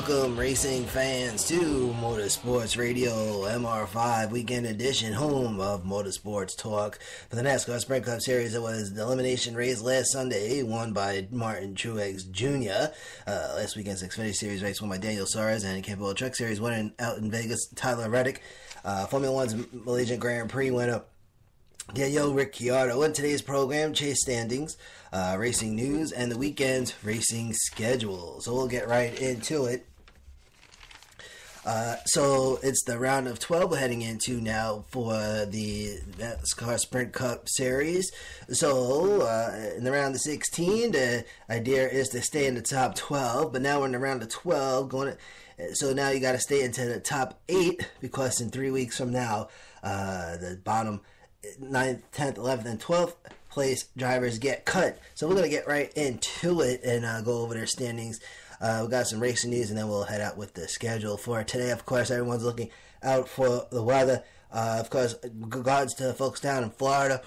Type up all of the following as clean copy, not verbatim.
Welcome, racing fans, to Motorsports Radio MR5 Weekend Edition, home of Motorsports Talk. For the NASCAR Sprint Cup Series, it was the elimination race last Sunday, won by Martin Truex Jr. Last weekend's Xfinity Series race won by Daniel Suarez, and Campbell Truck Series winner out in Vegas, Tyler Reddick. Formula One's Malaysian Grand Prix winner, Daniel Ricciardo. In today's program, chase standings, racing news, and the weekend's racing schedule. So we'll get right into it. So it's the round of 12 we're heading into now for the NASCAR Sprint Cup Series. So in the round of 16, the idea is to stay in the top 12, but now we're in the round of 12. So now you got to stay into the top 8, because in 3 weeks from now, the bottom 9th, 10th, 11th, and 12th place drivers get cut. So we're going to get right into it and go over their standings. We got some racing news, and then we'll head out with the schedule for today. Of course, everyone's looking out for the weather. Of course, regards to folks down in Florida.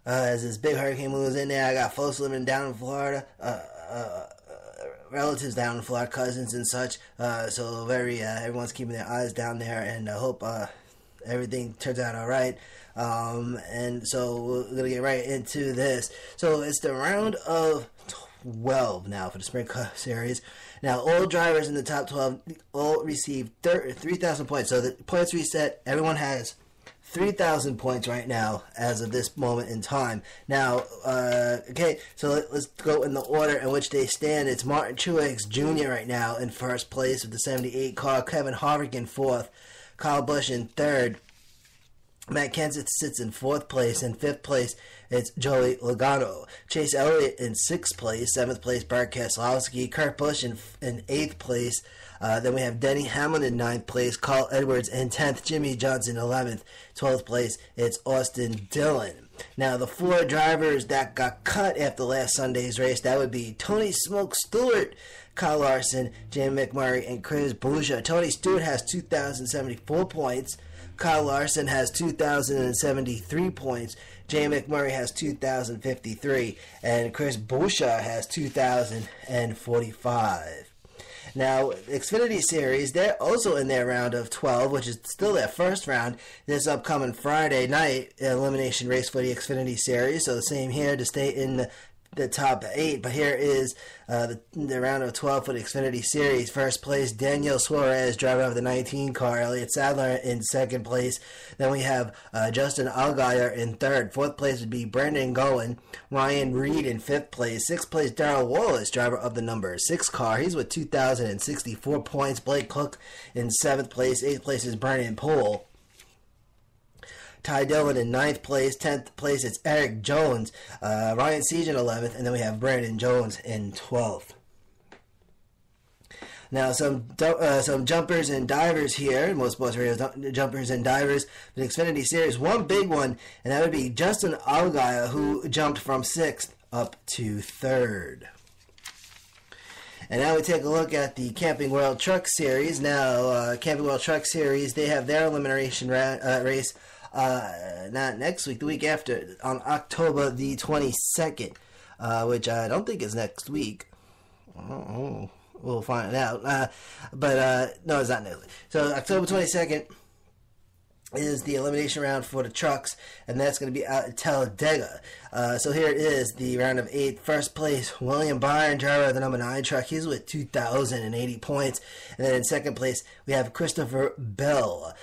As this big hurricane moves in there, I got folks living down in Florida, relatives down in Florida, cousins and such. So everyone's keeping their eyes down there, and I hope everything turns out all right. And so we're going to get right into this. So it's the round of 12 now for the Sprint Cup Series. Now, all drivers in the top 12 all receive 3,000 points. So the points reset, everyone has 3,000 points right now as of this moment in time. Now, okay, so let's go in the order in which they stand. It's Martin Truex Jr. right now in first place with the 78 car. Kevin Harvick in fourth. Kyle Busch in third. Matt Kenseth sits in fourth place. In fifth place, it's Joey Logano. Chase Elliott in sixth place. Seventh place, Bart Keselowski. Kurt Busch in eighth place. Then we have Denny Hamlin in ninth place. Carl Edwards in 10th. Jimmy Johnson 11th. 12th place, it's Austin Dillon. Now, the four drivers that got cut after last Sunday's race, that would be Tony Smoke Stewart, Kyle Larson, Jamie McMurray, and Chris Buescher. Tony Stewart has 2,074 points. Kyle Larson has 2,073 points. Jamie McMurray has 2,053. And Chris Buescher has 2,045. Now, Xfinity Series, they're also in their round of 12, which is still their first round. This upcoming Friday night elimination race for the Xfinity Series. So the same here to stay in the top 8. But here is the round of 12 for the Xfinity Series. First place, Daniel Suarez, driver of the 19 car. Elliott Sadler in second place. Then we have Justin Allgaier in third. Fourth place would be Brandon Gowen. Ryan Reed in fifth place. Sixth place, Darrell Wallace, driver of the number 6 car. He's with 2,064 points. Blake Cook in seventh place. Eighth place is Brandon Poole. Ty Dillon in 9th place. 10th place, it's Eric Jones. Ryan Siege in 11th. And then we have Brandon Jones in 12th. Now, some jumpers and divers here. Motorsports Radio jumpers and divers for the Xfinity Series. One big one, and that would be Justin Allgaier, who jumped from 6th up to 3rd. And now we take a look at the Camping World Truck Series. Now, Camping World Truck Series, they have their elimination race not next week, the week after, on October the 22nd, which I don't think is next week. We'll find out. But no, it's not next week. So October 22nd is the elimination round for the trucks, and that's going to be out at Talladega. So here it is, the round of 8. First place, William Byron, driver of the number 9 truck. He's with 2,080 points. And then in second place, we have Christopher Bell.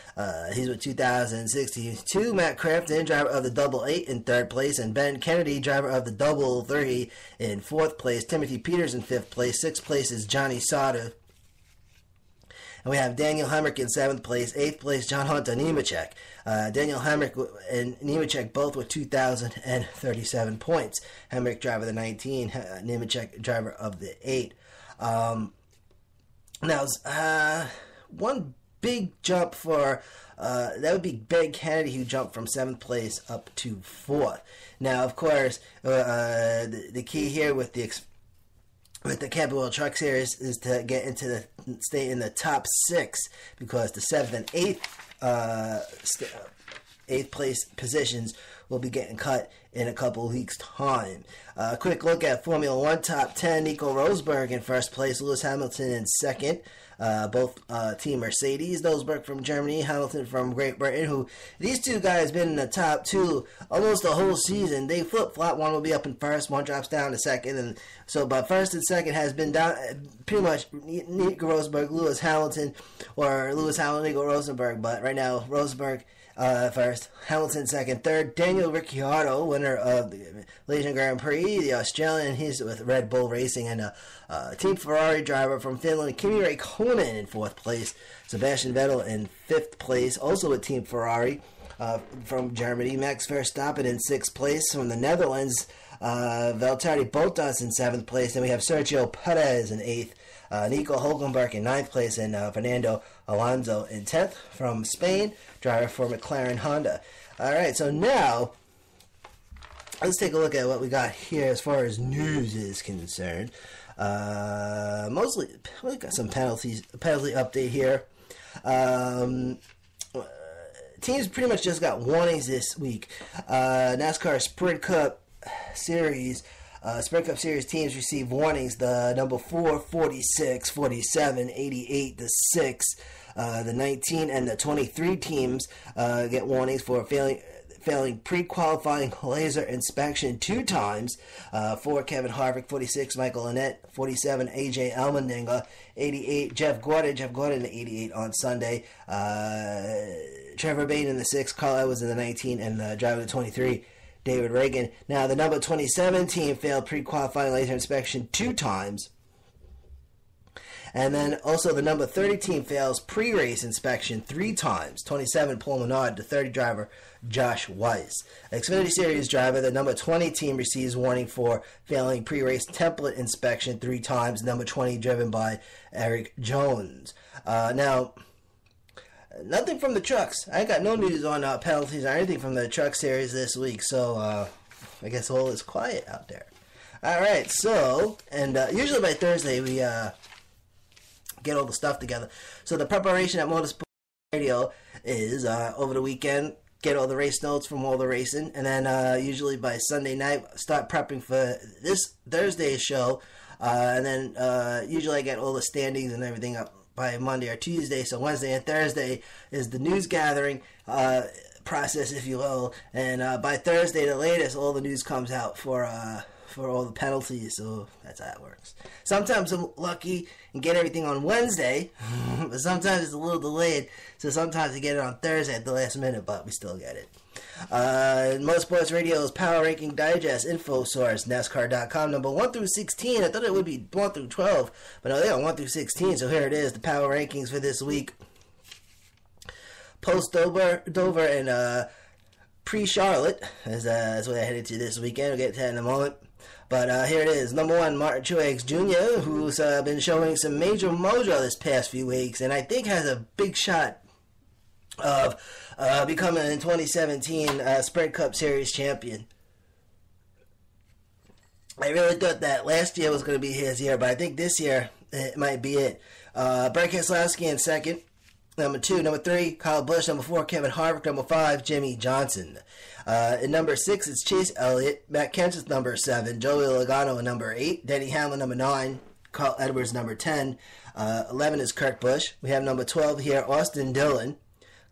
He's with 2,062. Matt Crafton, driver of the double 8, in third place. And Ben Kennedy, driver of the double 3, in fourth place. Timothy Peters in fifth place. Sixth place is Johnny Sauter. And we have Daniel Hemrick in 7th place. 8th place, John Hunter Nemechek. Daniel Hemrick and Nemechek both with 2,037 points. Hemrick, driver of the 19. Nemechek, driver of the 8. Now, one big jump for... that would be Ben Kennedy, who jumped from 7th place up to 4th. Now, of course, the key here with the Camping World Truck Series is to get into stay in the top 6, because the 7th and 8th place positions will be getting cut in a couple weeks' time. Quick look at Formula 1 top 10. Nico Rosberg in first place, Lewis Hamilton in second. Both Team Mercedes, Rosberg from Germany, Hamilton from Great Britain, who these two guys been in the top two almost the whole season. They flip-flop. One will be up in first, one drops down to second, and so but first and second has been down pretty much Nico Rosberg, Lewis Hamilton, or Lewis Hamilton, Nico Rosberg, but right now Rosberg first, Hamilton second, third, Daniel Ricciardo, winner of the Malaysian Grand Prix, the Australian, he's with Red Bull Racing, and Team Ferrari driver from Finland, Kimi Raikkonen in fourth place, Sebastian Vettel in fifth place, also with Team Ferrari from Germany, Max Verstappen in sixth place, from the Netherlands, Valtteri Bottas in seventh place, and we have Sergio Perez in eighth, Nico Hulkenberg in ninth place, and Fernando Alonso in 10th from Spain, driver for McLaren Honda. Alright, so now let's take a look at what we got here as far as news is concerned. Mostly, we got some penalty update here. Teams pretty much just got warnings this week. NASCAR Sprint Cup Series teams received warnings. The number 4, 46, 47, 88, the 6, the 19, and the 23 teams get warnings for failing pre-qualifying laser inspection 2 times. 4, Kevin Harvick, 46, Michael Annett, 47, AJ Allmendinger, 88, Jeff Gordon 88 on Sunday. Trevor Bayne in the 6, Carl Edwards in the 19, and the driver of the 23, David Reagan. Now, the number 27 team failed pre-qualifying laser inspection 2 times. And then also the number 30 team fails pre-race inspection 3 times. 27, Paul Menard, the 30 driver, Josh Weiss. Xfinity Series driver, the number 20 team receives warning for failing pre-race template inspection 3 times. Number 20 driven by Eric Jones. Now, nothing from the trucks. I got no news on penalties or anything from the truck series this week, so I guess all is quiet out there. Alright, so, and usually by Thursday we get all the stuff together. So the preparation at Motorsports Radio is over the weekend, get all the race notes from all the racing, and then usually by Sunday night start prepping for this Thursday's show, and then usually I get all the standings and everything up by Monday or Tuesday. So Wednesday and Thursday is the news gathering process, if you will, and by Thursday the latest all the news comes out for all the penalties. So that's how it works. Sometimes I'm lucky and get everything on Wednesday, but sometimes it's a little delayed, so sometimes I get it on Thursday at the last minute, but we still get it. Motorsports Radio's Power Ranking Digest info source, NASCAR.com, number 1 through 16. I thought it would be 1 through 12, but no, they got 1 through 16, so here it is, the power rankings for this week. Post Dover and pre-Charlotte, that's what I headed to this weekend. We'll get to that in a moment. But here it is. Number 1, Martin Truex Jr., who's been showing some major mojo this past few weeks, and I think has a big shot of becoming a 2017 Sprint Cup Series champion. I really thought that last year was going to be his year, but I think this year it might be it. Brad Keselowski in second. Number 2, number 3, Kyle Busch. Number 4, Kevin Harvick. Number 5, Jimmy Johnson. In number 6, it's Chase Elliott. Matt Kenseth, number 7. Joey Logano, number 8. Denny Hamlin, number 9. Carl Edwards, number 10. 11 is Kurt Busch. We have number 12 here, Austin Dillon.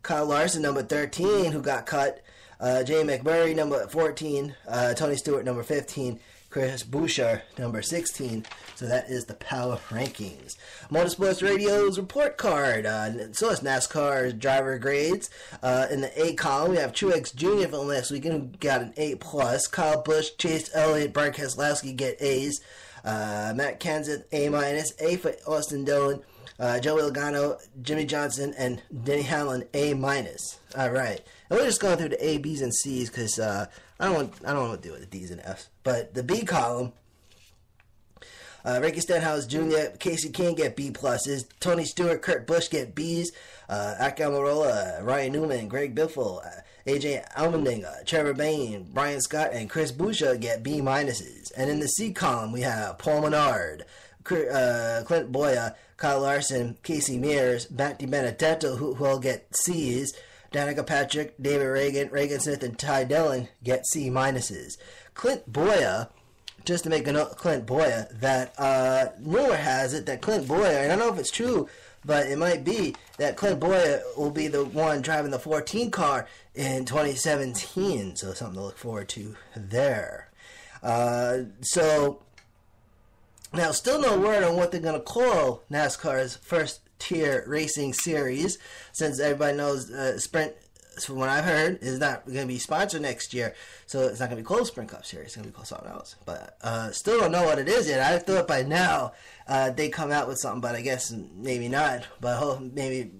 Kyle Larson, number 13, who got cut. Jay McMurray, number 14. Tony Stewart, number 15. Chris Buescher, number 16. So that is the power rankings. Motorsports Radio's report card. So it's NASCAR's driver grades. In the A column, we have Truex Jr. from last weekend, who got an A+. Kyle Busch, Chase Elliott, Brad Keselowski get A's. Matt Kenseth, A-. A for Austin Dillon. Joey Logano, Jimmy Johnson, and Denny Hamlin, A-. All right. And we're just going through the A, B's, and C's because I don't want to deal with the D's and F's. But the B column, Ricky Stenhouse Jr., Casey King get B+. Tony Stewart, Kurt Busch get B's. Ak Almirola, Ryan Newman, Greg Biffle, AJ Allmendinger, Trevor Bayne, Brian Scott, and Chris Buescher get B-. And in the C column, we have Paul Menard, Clint Boyer, Kyle Larson, Casey Mears, Matt DiBenedetto, who all get C's. Danica Patrick, David Reagan Smith, and Ty Dillon get C minuses. Clint Boyer, just to make a note, Clint Boyer, that rumor has it that Clint Boyer, and I don't know if it's true, but it might be that Clint Boyer will be the one driving the 14 car in 2017. So something to look forward to there. So now, still no word on what they're going to call NASCAR's first tier racing series, since everybody knows Sprint, from what I've heard, is not going to be sponsored next year. So it's not going to be called Sprint Cup Series. It's going to be called something else. But still don't know what it is yet. I thought by now they'd come out with something, but I guess maybe not. But maybe,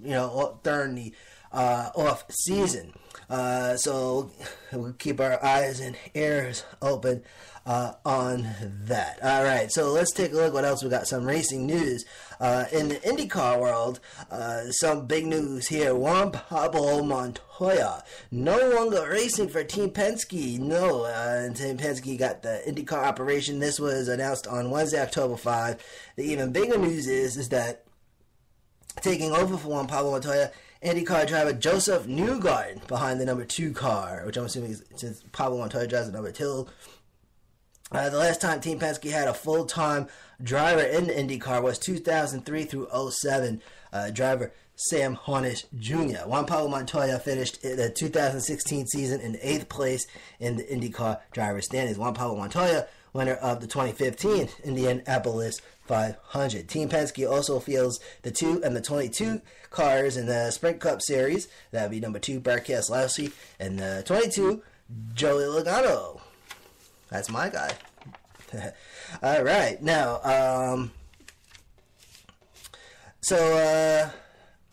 during the off season. So we'll keep our eyes and ears open on that. All right, so let's take a look what else we got. Some racing news in the IndyCar world. Some big news here. Juan Pablo Montoya no longer racing for Team Penske. No, Team Penske got the IndyCar operation. This was announced on Wednesday, October 5. The even bigger news is that taking over for Juan Pablo Montoya, IndyCar driver Joseph Newgarden behind the number 2 car, which I'm assuming is, since Pablo Montoya drives the number 2. The last time Team Penske had a full-time driver in the IndyCar was 2003 through 07. Driver Sam Hornish Jr. Juan Pablo Montoya finished the 2016 season in 8th place in the IndyCar driver standings. Juan Pablo Montoya, winner of the 2015 Indianapolis 500. Team Penske also fields the 2 and the 22 cars in the Sprint Cup Series. That would be number 2, Brad Keselowski, and the 22, Joey Logano. That's my guy. All right. Now,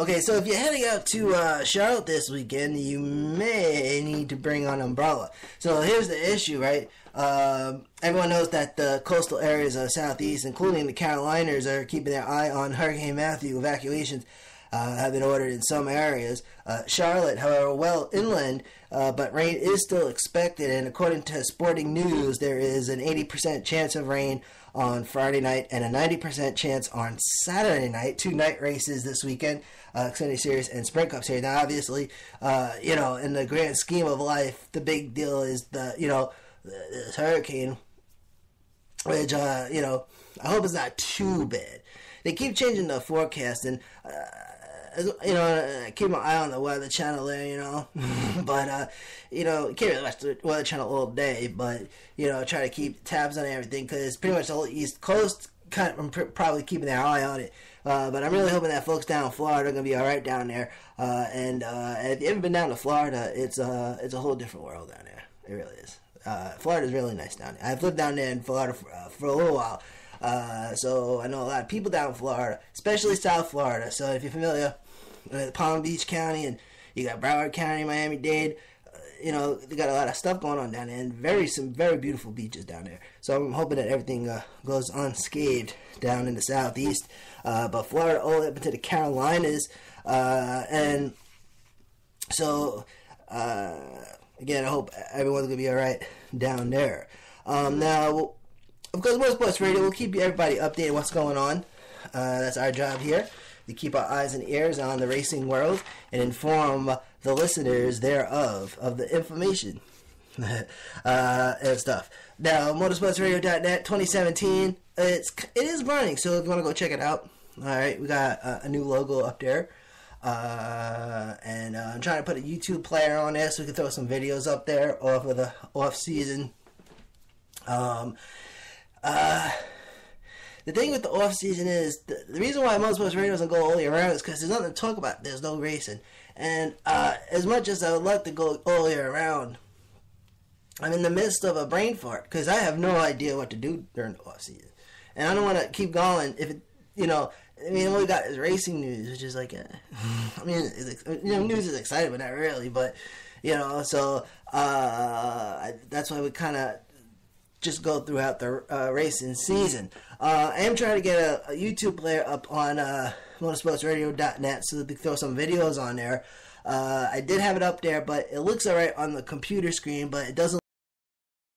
okay, so if you're heading out to Charlotte this weekend, you may need to bring an umbrella. So here's the issue, right? Everyone knows that the coastal areas of the Southeast, including the Carolinas, are keeping their eye on Hurricane Matthew. Evacuations have been ordered in some areas. Charlotte, however, well inland, but rain is still expected, and according to Sporting News, there is an 80% chance of rain on Friday night and a 90% chance on Saturday night. 2 night races this weekend, Xfinity Series and Sprint Cup Series. Now, obviously, in the grand scheme of life, the big deal is this hurricane, which, I hope it's not too bad. They keep changing the forecast, and I keep my eye on the Weather Channel there, but, can't really watch the Weather Channel all day, but, try to keep tabs on everything, because pretty much the whole East Coast probably keeping their eye on it, but I'm really hoping that folks down in Florida are going to be alright down there, and if you haven't been down to Florida, it's a whole different world down there. It really is. Florida's really nice down there. I've lived down there in Florida for a little while, so I know a lot of people down in Florida, especially South Florida. So if you're familiar with Palm Beach County, and you got Broward County, Miami-Dade, they got a lot of stuff going on down there, and some very beautiful beaches down there. So I'm hoping that everything goes unscathed down in the Southeast. But Florida all the way up into the Carolinas, and so again, I hope everyone's gonna be all right down there. Now, of course, Motorsports Radio will keep everybody updated on what's going on. That's our job here, to keep our eyes and ears on the racing world and inform the listeners thereof of the information and stuff. Now, motorsportsradio.net 2017, it is running, so if you want to go check it out. All right, we got a new logo up there. And I'm trying to put a YouTube player on there so we can throw some videos up there off of the off season. The thing with the off season is the reason why Motorsports Radio doesn't go all year round is because there's nothing to talk about. There's no racing, and as much as I would like to go all year round, I'm in the midst of a brain fart because I have no idea what to do during the off season, and I don't want to keep going if it, all we got is racing news, which is like, news is exciting, but not really. But so that's why we kind of just go throughout the racing season. I am trying to get a YouTube player up on motorsportsradio.net so that we can throw some videos on there. I did have it up there, but it looks alright on the computer screen, but it doesn't